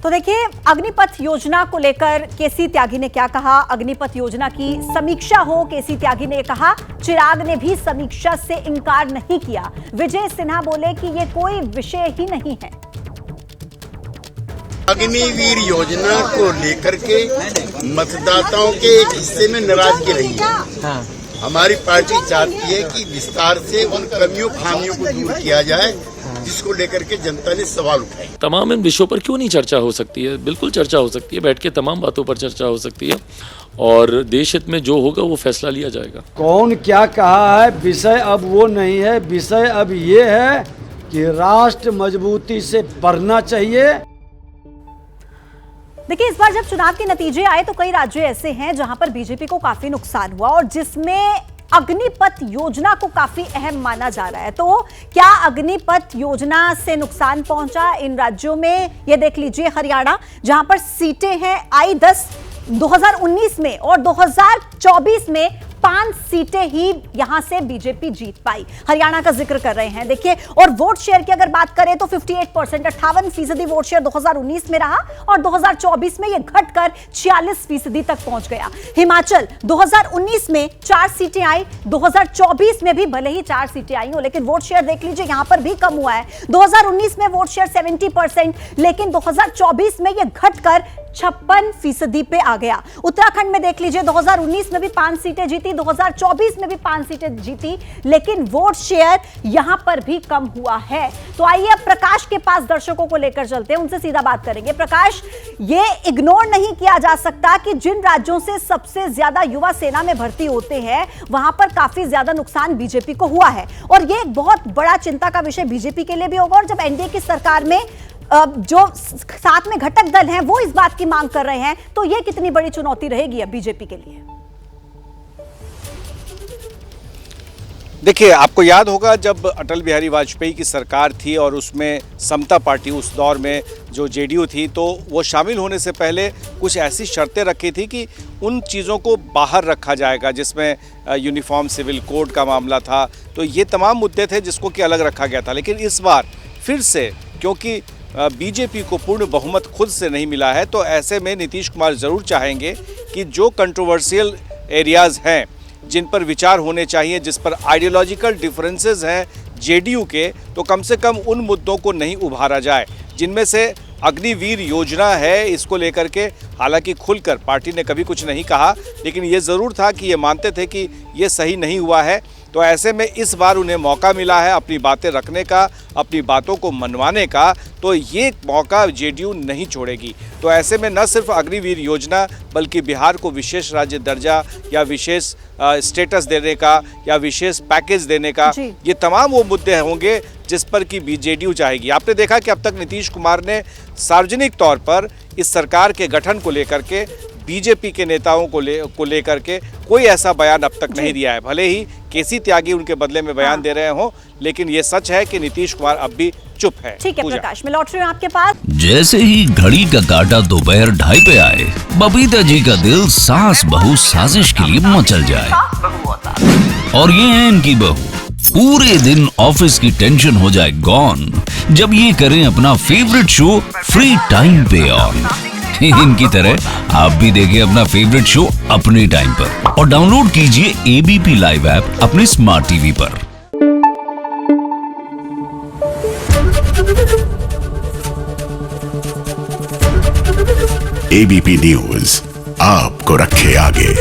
तो देखिए, अग्निपथ योजना को लेकर केसी त्यागी ने क्या कहा। अग्निपथ योजना की समीक्षा हो, केसी त्यागी ने कहा। चिराग ने भी समीक्षा से इनकार नहीं किया। विजय सिन्हा बोले कि ये कोई विषय ही नहीं है। अग्निवीर योजना को लेकर के मतदाताओं के एक हिस्से में नाराजगी रही है। हमारी पार्टी चाहती है कि विस्तार से उन कमियों खामियों को दूर किया जाए जिसको लेकर के जनता ने सवाल उठाए। तमाम इन विषयों पर क्यों नहीं चर्चा हो सकती है? बिल्कुल चर्चा हो सकती है, बैठ के तमाम बातों पर चर्चा हो सकती है और देश हित में जो होगा वो फैसला लिया जाएगा। कौन क्या कहा है, विषय अब वो नहीं है। विषय अब ये है कि राष्ट्र मजबूती से बढ़ना चाहिए। देखिए, इस बार जब चुनाव के नतीजे आए तो कई राज्य ऐसे हैं जहां पर बीजेपी को काफी नुकसान हुआ और जिसमें अग्निपथ योजना को काफी अहम माना जा रहा है। तो क्या अग्निपथ योजना से नुकसान पहुंचा इन राज्यों में? ये देख लीजिए, हरियाणा जहां पर सीटें हैं आई 10 2019 में और 2024 में 5 सीटें ही यहां से बीजेपी जीत पाई। हरियाणा का जिक्र कर रहे हैं। देखिए, और वोट शेयर की अगर बात करें तो 58% 58% वोट शेयर 2019 में रहा और 2024 में यह घटकर 46% तक पहुंच गया। हिमाचल 2019 में 4 सीटें आई, 2024 में भी भले ही 4 सीटें आई हो लेकिन वोट शेयर देख लीजिए यहां पर भी कम हुआ है। 2019 में वोट शेयर 70% लेकिन 2024 में यह घटकर 56% पे आ गया। उत्तराखंड में देख लीजिए, 2019 में भी 5 सीटें जीती, 2024 में भी 5 सीटें जीती लेकिन वोट शेयर यहां पर भी कम हुआ है। तो आइए अब प्रकाश के पास दर्शकों को लेकर चलते हैं, उनसे सीधा बात करेंगे। प्रकाश, ये इग्नोर नहीं किया जा सकता कि जिन राज्यों से सबसे ज्यादा युवा सेना में भर्ती होते हैं वहां पर काफी ज्यादा नुकसान बीजेपी को हुआ है और यह एक बहुत बड़ा चिंता का विषय बीजेपी के लिए भी होगा। और जब एनडीए की सरकार में जो साथ में घटक दल हैं वो इस बात की मांग कर रहे हैं तो यह कितनी बड़ी चुनौती रहेगी अब बीजेपी के लिए? देखिए, आपको याद होगा जब अटल बिहारी वाजपेयी की सरकार थी और उसमें समता पार्टी उस दौर में जो जेडीयू थी, तो वो शामिल होने से पहले कुछ ऐसी शर्तें रखी थी कि उन चीज़ों को बाहर रखा जाएगा जिसमें यूनिफॉर्म सिविल कोड का मामला था। तो ये तमाम मुद्दे थे जिसको कि अलग रखा गया था। लेकिन इस बार फिर से क्योंकि बीजेपी को पूर्ण बहुमत खुद से नहीं मिला है तो ऐसे में नीतीश कुमार ज़रूर चाहेंगे कि जो कंट्रोवर्शियल एरियाज़ हैं जिन पर विचार होने चाहिए, जिस पर आइडियोलॉजिकल डिफरेंसेस हैं जेडीयू के, तो कम से कम उन मुद्दों को नहीं उभारा जाए। जिनमें से अग्निवीर योजना है, इसको लेकर के हालांकि खुलकर पार्टी ने कभी कुछ नहीं कहा लेकिन ये ज़रूर था कि ये मानते थे कि ये सही नहीं हुआ है। तो ऐसे में इस बार उन्हें मौका मिला है अपनी बातें रखने का, अपनी बातों को मनवाने का, तो ये मौका जेडीयू नहीं छोड़ेगी। तो ऐसे में न सिर्फ अग्निवीर योजना बल्कि बिहार को विशेष राज्य दर्जा या विशेष स्टेटस देने का या विशेष पैकेज देने का, ये तमाम वो मुद्दे होंगे जिस पर कि जेडीयू चाहेगी। आपने देखा कि अब तक नीतीश कुमार ने सार्वजनिक तौर पर इस सरकार के गठन को लेकर के बीजेपी के नेताओं को लेकर के कोई ऐसा बयान अब तक नहीं दिया है। भले ही केसी त्यागी उनके बदले में बयान दे रहे हों लेकिन ये सच है कि नीतीश कुमार अब भी चुप है। ठीक है प्रकाश, मैं लौट रही हूं आपके पास। जैसे ही घड़ी का काटा दोपहर 2:30 पे आए, बबीता जी का दिल सास बहू साजिश के लिए मचल जाए। और ये है इनकी बहू, पूरे दिन ऑफिस की टेंशन हो जाए गॉन जब ये करें अपना फेवरेट शो फ्री टाइम पे ऑन। इनकी तरह आप भी देखें अपना फेवरेट शो अपने टाइम पर और डाउनलोड कीजिए एबीपी लाइव ऐप अपने स्मार्ट टीवी पर। एबीपी न्यूज आपको रखे आगे।